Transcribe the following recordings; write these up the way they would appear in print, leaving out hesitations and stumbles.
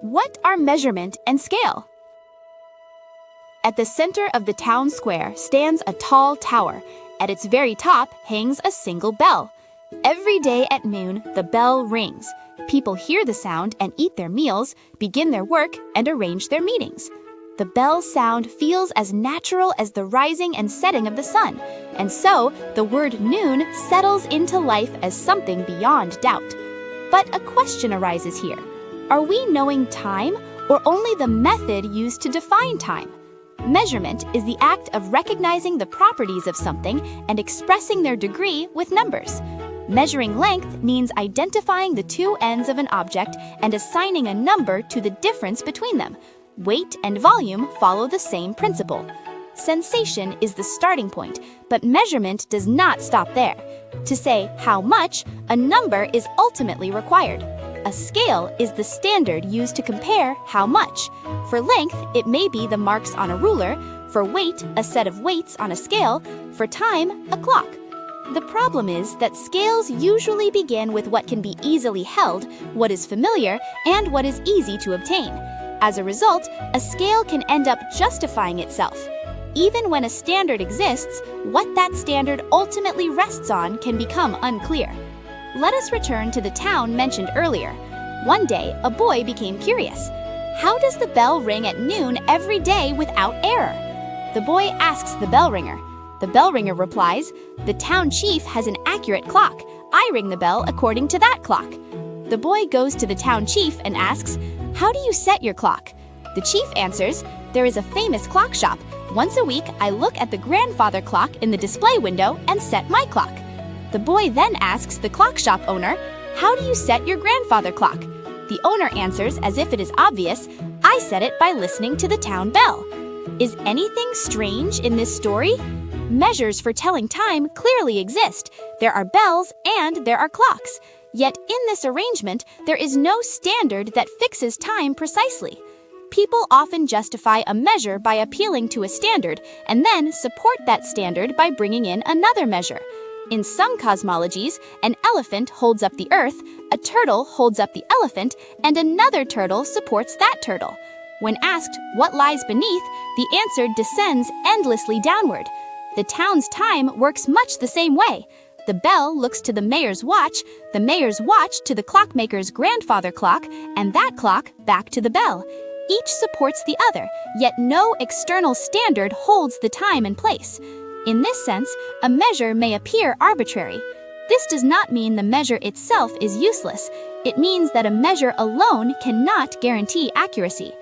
What are measurement and scale? At the center of the town square stands a tall tower. At its very top hangs a single bell. Every day at noon, the bell rings. People hear the sound and eat their meals, begin their work, and arrange their meetings. The bell's sound feels as natural as the rising and setting of the sun, and so the word noon settles into life as something beyond doubt. But a question arises here. Are we knowing time, or only the method used to define time? Measurement is the act of recognizing the properties of something and expressing their degree with numbers. Measuring length means identifying the two ends of an object and assigning a number to the difference between them. Weight and volume follow the same principle. Sensation is the starting point, but measurement does not stop there. To say how much, a number is ultimately required. A scale is the standard used to compare how much. For length, it may be the marks on a ruler. For weight, a set of weights on a scale. For time, a clock. The problem is that scales usually begin with what can be easily held, what is familiar, and what is easy to obtain. As a result, a scale can end up justifying itself. Even when a standard exists, what that standard ultimately rests on can become unclear. Let us return to the town mentioned earlier. One day, a boy became curious. How does the bell ring at noon every day without error? The boy asks the bell ringer. The bell ringer replies, "The town chief has an accurate clock. I ring the bell according to that clock." The boy goes to the town chief and asks, "How do you set your clock?" The chief answers, "There is a famous clock shop. Once a week, I look at the grandfather clock in the display window and set my clock." The boy then asks the clock shop owner, "How do you set your grandfather clock?" The owner answers as if it is obvious, "I set it by listening to the town bell." Is anything strange in this story? Measures for telling time clearly exist. There are bells and there are clocks. Yet in this arrangement, there is no standard that fixes time precisely. People often justify a measure by appealing to a standard and then support that standard by bringing in another measure. In some cosmologies, an elephant holds up the earth, a turtle holds up the elephant, and another turtle supports that turtle. When asked what lies beneath, the answer descends endlessly downward. The town's time works much the same way. The bell looks to the mayor's watch to the clockmaker's grandfather clock, and that clock back to the bell. Each supports the other, yet no external standard holds the time in place. In this sense, a measure may appear arbitrary. This does not mean the measure itself is useless. It means that a measure alone cannot guarantee accuracy.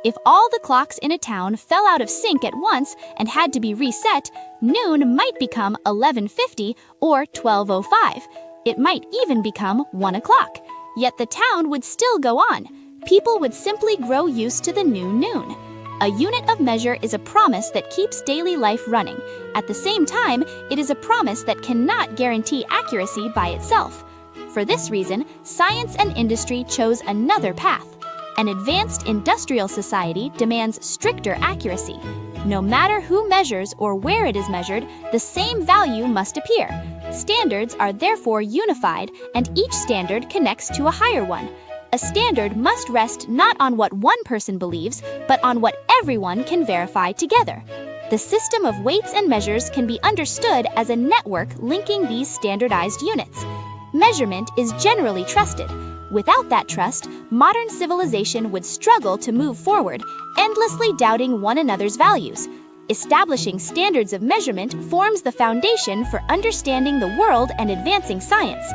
If all the clocks in a town fell out of sync at once and had to be reset, noon might become 11:50 or 12:05. It might even become 1 o'clock. Yet the town would still go on. People would simply grow used to the new noon. A unit of measure is a promise that keeps daily life running. At the same time, it is a promise that cannot guarantee accuracy by itself. For this reason, science and industry chose another path. An advanced industrial society demands stricter accuracy. No matter who measures or where it is measured, the same value must appear. Standards are therefore unified, and each standard connects to a higher one. A standard must rest not on what one person believes, but on what everyone can verify together. The system of weights and measures can be understood as a network linking these standardized units. Measurement is generally trusted. Without that trust, modern civilization would struggle to move forward, endlessly doubting one another's values. Establishing standards of measurement forms the foundation for understanding the world and advancing science.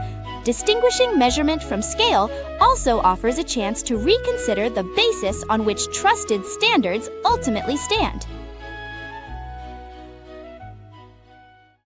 Distinguishing measurement from scale also offers a chance to reconsider the basis on which trusted standards ultimately stand.